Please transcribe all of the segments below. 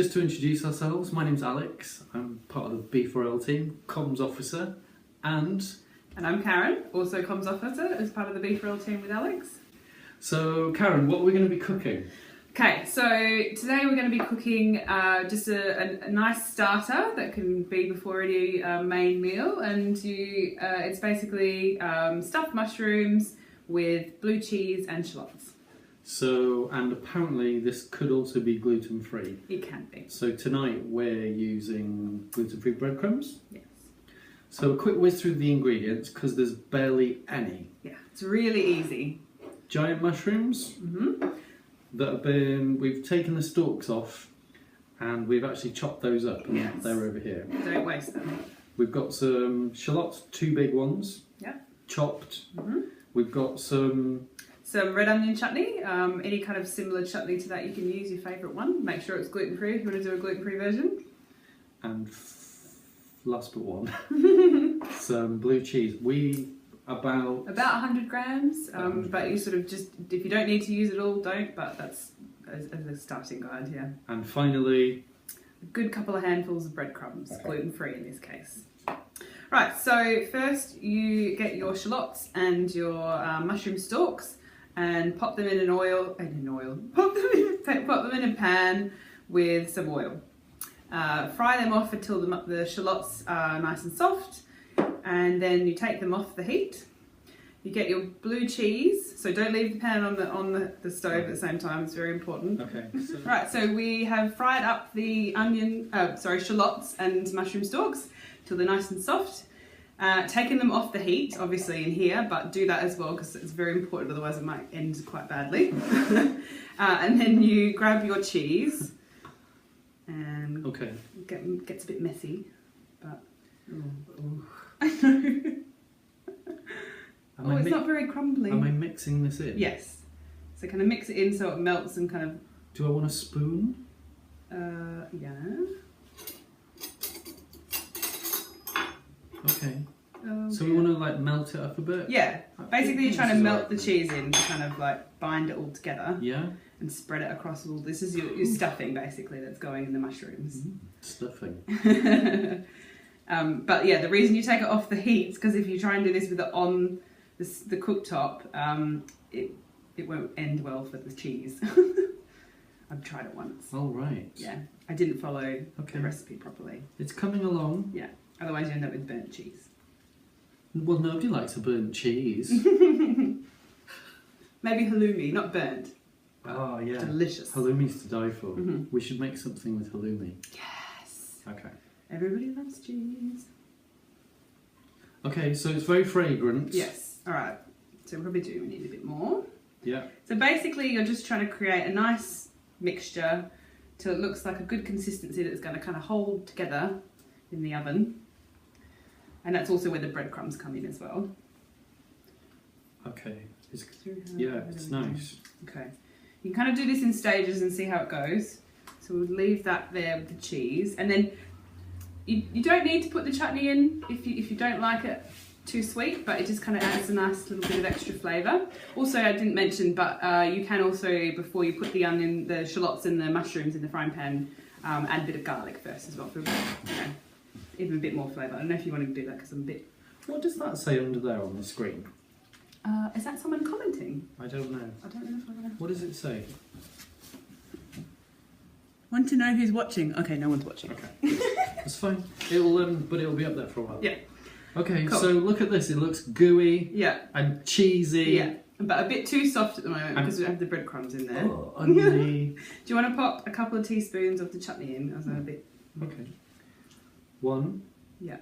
just to introduce ourselves, my name's Alex. I'm part of the Beef Royal team, comms officer, and I'm Karen, also comms officer as part of the Beef Royal team with Alex. So Karen, what are we going to be cooking? Okay, so today we're going to be cooking just a nice starter that can be before any main meal, and it's basically stuffed mushrooms with blue cheese and shallots. So, and apparently this could also be gluten-free. It can be. So tonight we're using gluten-free breadcrumbs. Yes. So a quick whiz through the ingredients, because there's barely any. Yeah, it's really easy. Giant mushrooms that have been, we've taken the stalks off and we've actually chopped those up. And they're over here. Don't waste them. We've got some shallots, 2 big ones. Yeah. Chopped. We've got some red onion chutney, any kind of similar chutney to that you can use, your favourite one. Make sure it's gluten-free if you want to do a gluten-free version. And last but one, some blue cheese. About 100 grams, but you sort of just, if you don't need to use it all, don't, but that's as a starting guide, yeah. And finally, a good couple of handfuls of breadcrumbs, gluten-free in this case. Right, so first you get your shallots and your mushroom stalks and pop them in pop them in a pan with some oil. Fry them off until the shallots are nice and soft, and then you take them off the heat. You get your blue cheese, so don't leave the pan on the stove at the same time, it's very important. okay. So Right, so we have fried up the shallots and mushroom stalks till they're nice and soft. Taking them off the heat, obviously in here, but do that as well because it's very important, otherwise it might end quite badly. And then you grab your cheese and gets a bit messy, but I know. It's not very crumbly. Am I mixing this in? Yes. So kind of mix it in so it melts and kind of... Do I want a spoon? Yeah. Okay. So we want to like melt it up a bit? Yeah. Basically you're trying to melt the cheese in to kind of like bind it all together. Yeah. And spread it across all... This is your stuffing basically that's going in the mushrooms. Stuffing. But yeah, the reason you take it off the heat is because if you try and do this with it on the cooktop, it won't end well for the cheese. I've tried it once. Oh, right. Yeah, I didn't follow the recipe properly. It's coming along. Yeah, otherwise you end up with burnt cheese. Well, nobody likes a burnt cheese. Maybe halloumi, not burnt. Oh, yeah. Delicious. Halloumi's to die for. We should make something with halloumi. Yes. Okay. Everybody loves cheese. Okay, so it's very fragrant. Yes. All right. So we probably need a bit more. Yeah. So basically you're just trying to create a nice mixture till it looks like a good consistency that's going to kind of hold together in the oven. And that's also where the breadcrumbs come in as well. Okay. It's nice. Okay. You can kind of do this in stages and see how it goes. So we'll leave that there with the cheese. And then you don't need to put the chutney in if you don't like it too sweet, but it just kind of adds a nice little bit of extra flavour. Also, I didn't mention, but you can also, before you put the shallots and the mushrooms in the frying pan, add a bit of garlic first as well for even a bit more flavour. I don't know if you want to do that because I'm a bit... What does that say under there on the screen? Is that someone commenting? I don't know. I don't know if I want to... What does it say? Want to know who's watching? Okay, no one's watching. Okay. That's fine. But it'll be up there for a while. Yeah. Okay, cool. So look at this. It looks gooey. Yeah. And cheesy. Yeah. But a bit too soft at the moment because we have the breadcrumbs in there. Oh, oniony. Do you want to pop a couple of teaspoons of the chutney in? As a bit... Okay. 1. Yeah.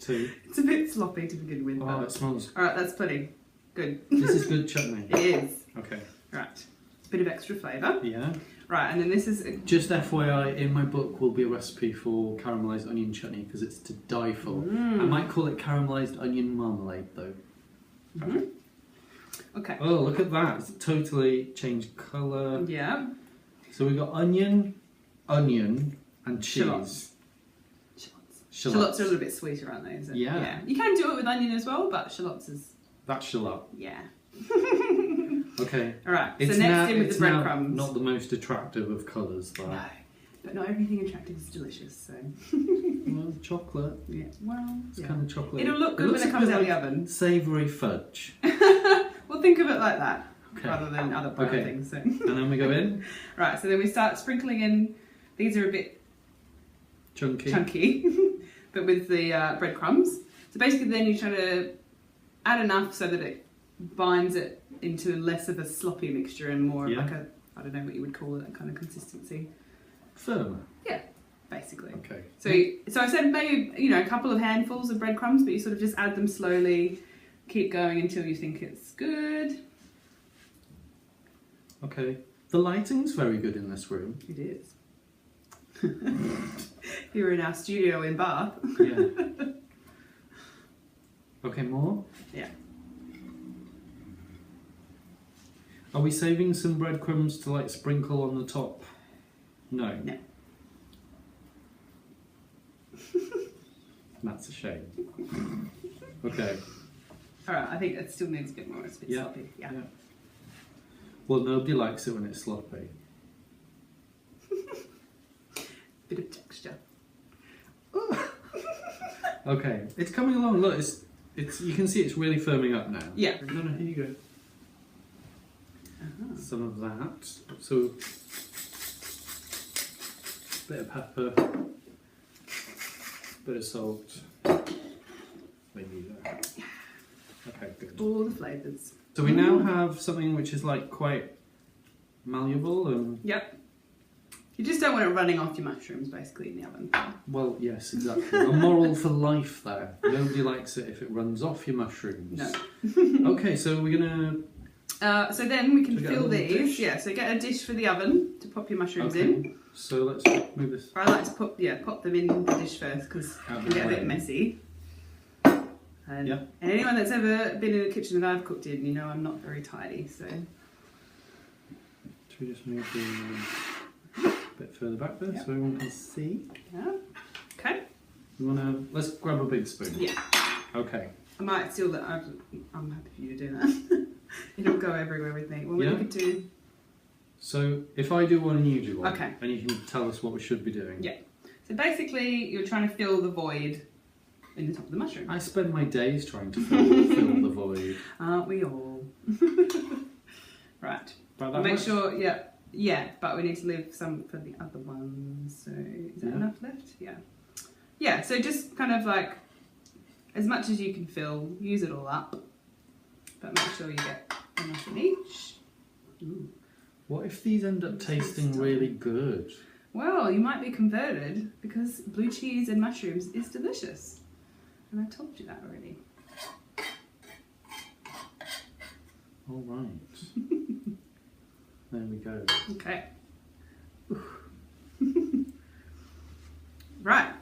2. It's a bit sloppy to begin with. Oh, it smells. Alright, that's plenty. Good. This is good chutney. It is. Okay. Right. Bit of extra flavour. Yeah. Right, and then this is... Just FYI, in my book will be a recipe for caramelised onion chutney because it's to die for. I might call it caramelised onion marmalade though. Okay. Oh, look at that. It's totally changed colour. Yeah. So we've got onion, and cheese. Shallots. Shallots are a little bit sweeter, aren't they? Yeah. You can do it with onion as well, but shallots is... That's shallot. Yeah. Okay. All right. So next in with the breadcrumbs. Not the most attractive of colours, though. No, but not everything attractive is delicious. So. Well, chocolate. Yeah. Well, it's kind of chocolate. It'll look good when it comes out of the oven. Savoury fudge. Well, think of it like that, rather than other brown things. So. And then we go in. Right. So then we start sprinkling in. These are a bit chunky, but with the breadcrumbs. So basically, then you try to add enough so that it binds it into less of a sloppy mixture and more like a, I don't know what you would call it, that kind of consistency. Firmer. Yeah, basically. Okay. So I said maybe, a couple of handfuls of breadcrumbs, but you sort of just add them slowly, keep going until you think it's good. Okay. The lighting's very good in this room. It is. You're in our studio in Bath. Yeah. Okay, more? Yeah. Are we saving some breadcrumbs to sprinkle on the top? No. No. That's a shame. Okay. Alright, I think it still needs a bit more. It's a bit sloppy. Yeah. Well, nobody likes it when it's sloppy. Bit of texture. Okay, it's coming along. Look, it's. You can see it's really firming up now. Yeah. No, here you go. Some of that. So, bit of pepper, bit of salt, maybe that. Okay, good. All the flavours. So we now have something which is quite malleable and. Yep. You just don't want it running off your mushrooms, basically, in the oven. Well, yes, exactly. A moral for life there. Nobody likes it if it runs off your mushrooms. No. Okay, so we're gonna. So then we can fill these. Dish? Yeah. So get a dish for the oven to pop your mushrooms in. So let's move this. I like to pop them in the dish first because it can get a bit messy. And anyone that's ever been in a kitchen that I've cooked in, I'm not very tidy. So. Should we just move the a bit further back there so everyone can see? Yeah. Okay. Let's grab a big spoon. Yeah. Okay. I might steal that. I'm happy for you to do that. It'll go everywhere with me. Well, we could do. So if I do one and you do one, okay, and you can tell us what we should be doing. Yeah. So basically, you're trying to fill the void in the top of the mushroom. I spend my days trying to fill the void. Aren't we all? Right. Make sure. Yeah. But we need to leave some for the other ones. So is that enough left? Yeah. Yeah. So just kind of as much as you can fill, use it all up, but make sure you get enough in each. Ooh. What if these end up tasting really good? Well, you might be converted because blue cheese and mushrooms is delicious. And I told you that already. All right. There we go. Okay. Right.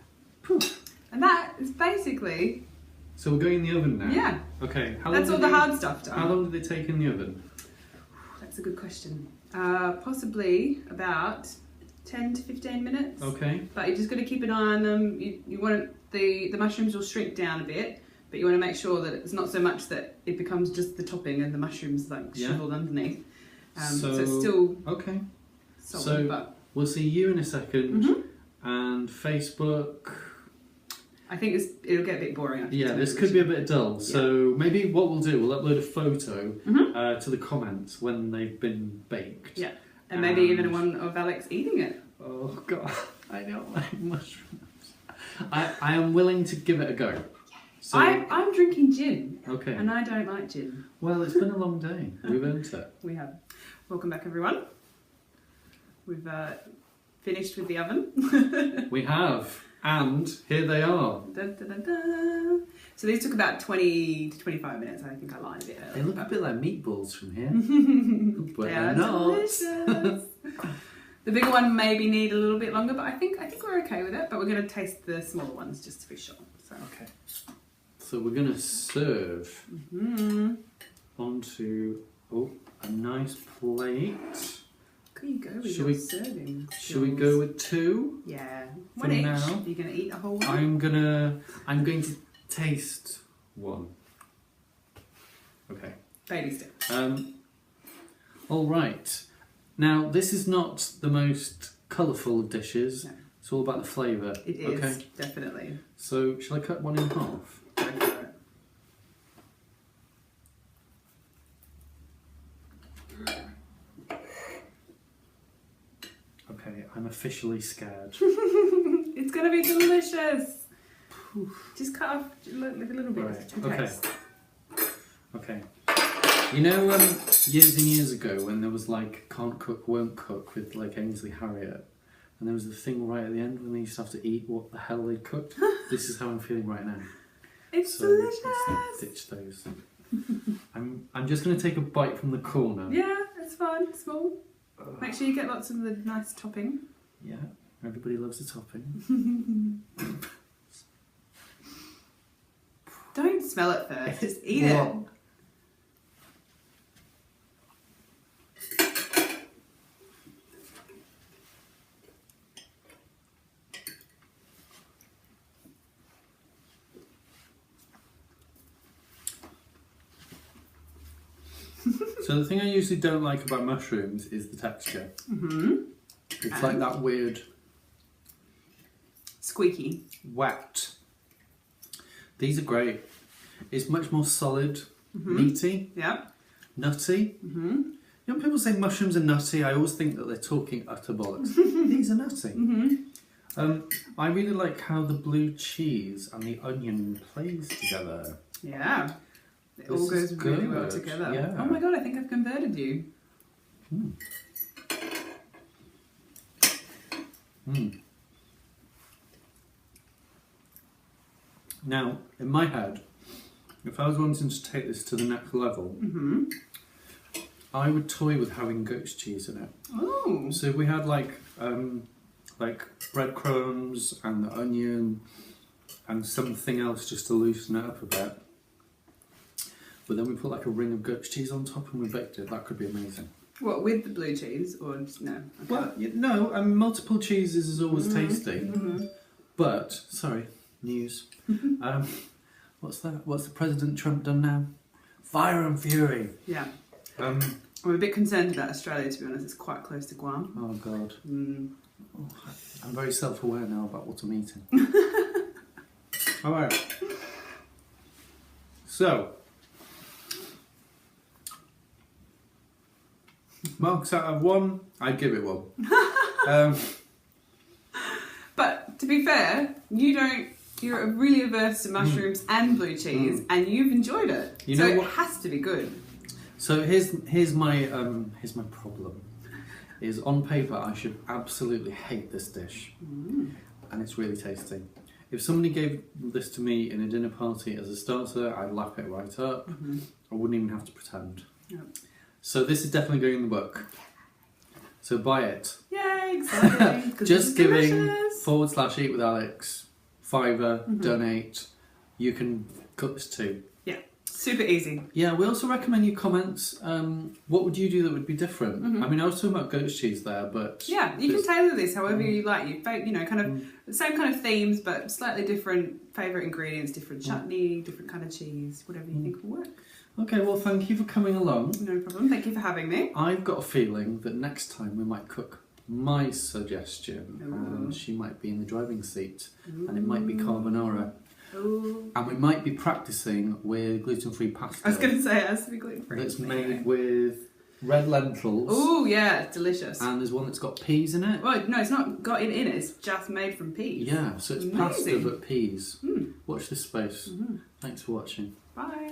And that is basically... So we're going in the oven now? Yeah. Okay. That's all the hard stuff done. How long did they take in the oven? That's a good question. Possibly about 10 to 15 minutes. Okay. But you just got to keep an eye on them. You want the mushrooms will shrink down a bit, but you want to make sure that it's not so much that it becomes just the topping and the mushrooms shriveled underneath. So it's still solid. So but we'll see you in a second, and Facebook. I think it'll get a bit boring. This could be a bit dull. So maybe what we'll do, we'll upload a photo to the comments when they've been baked. Yeah, and maybe even one of Alex eating it. Oh God, I don't like mushrooms. I am willing to give it a go. So, I'm drinking gin. Okay. And I don't like gin. Well, it's been a long day. We've earned it. We have. Welcome back, everyone. We've finished with the oven. We have. And here they are. Dun, dun, dun, dun. So these took about 20 to 25 minutes. I think I lied a bit earlier. They look a bit like meatballs from here. But they are delicious. The bigger one maybe need a little bit longer, but I think we're okay with it. But we're going to taste the smaller ones just to be sure. So. Okay. So we're going to serve onto a nice plate. You go with your serving skills. Should we go with 2? Yeah, one each. Now. You're gonna eat a whole one. I'm going to taste one. Okay. Baby step. All right. Now, this is not the most colourful of dishes. No. It's all about the flavour. It is, definitely. So, shall I cut one in half? Go for it. Okay, I'm officially scared. It's going to be delicious. Just cut off a little bit. Right, To okay. taste. Okay. You know, years and years ago when there was like Can't Cook, Won't Cook with like Ainsley Harriott, and there was the thing right at the end when they used to have to eat what the hell they'd cooked? This is how I'm feeling right now. It's So delicious. let's ditch those. I'm just going to take a bite from the corner. Yeah, it's fine. Small. Make sure you get lots of the nice topping. Yeah, everybody loves the topping. Don't smell it first. Just eat it. What? So the thing I usually don't like about mushrooms is the texture. It's like that weird Squeaky. wet. These are great. It's much more solid, meaty, Yeah. nutty. You know, when people say mushrooms are nutty, I always think that they're talking utter bollocks. These are nutty. I really like how the blue cheese and the onion plays together. Yeah. It all This is goes really well good, together. yeah. Oh my god, I think I've converted you. Now, in my head, if I was wanting to take this to the next level, I would toy with having goat's cheese in it. Oh. So if we had like breadcrumbs and the onion and something else just to loosen it up a bit. But then we put like a ring of goat's cheese on top and we baked it. That could be amazing. What, with the blue cheese or just no? Okay. Well, no, multiple cheeses is always tasty. But, sorry, news. What's that? What's the President Trump done now? Fire and fury. Yeah. Um, I'm a bit concerned about Australia, to be honest. It's quite close to Guam. oh God. Oh, I'm very self-aware now about what I'm eating. All right. So, marks out of 1, I'd give it 1. But to be fair, you're really averse to mushrooms and blue cheese, and you've enjoyed it. You so know what? it has to be good. So here's my problem. Is on paper I should absolutely hate this dish, and it's really tasty. If somebody gave this to me in a dinner party as a starter, I'd lap it right up. I wouldn't even have to pretend. Yep. So this is definitely going in the book. So buy it. Yay, exciting. 'Cause Just it's giving delicious. /EatWithAlex $5 donate. You can cook this too. Yeah, super easy. Yeah, we also recommend you comments. What would you do that would be different? I mean, I was talking about goat's cheese there, but Yeah, you can tailor this however you like. You know, kind of the same kind of themes, but slightly different favourite ingredients, different chutney, different kind of cheese, whatever you think will work. Okay, well, thank you for coming along. No problem. Thank you for having me. I've got a feeling that next time we might cook my suggestion, and she might be in the driving seat, and it might be carbonara. Ooh. And we might be practicing with gluten-free pasta. I was going to say it has to be gluten-free. That's made with red lentils. Ooh, yeah, it's delicious. And there's one that's got peas in it. Well, no, it's not got it in it. It's just made from peas. Yeah, so it's pasta Amazing. but peas. Watch this space. Thanks for watching. Bye.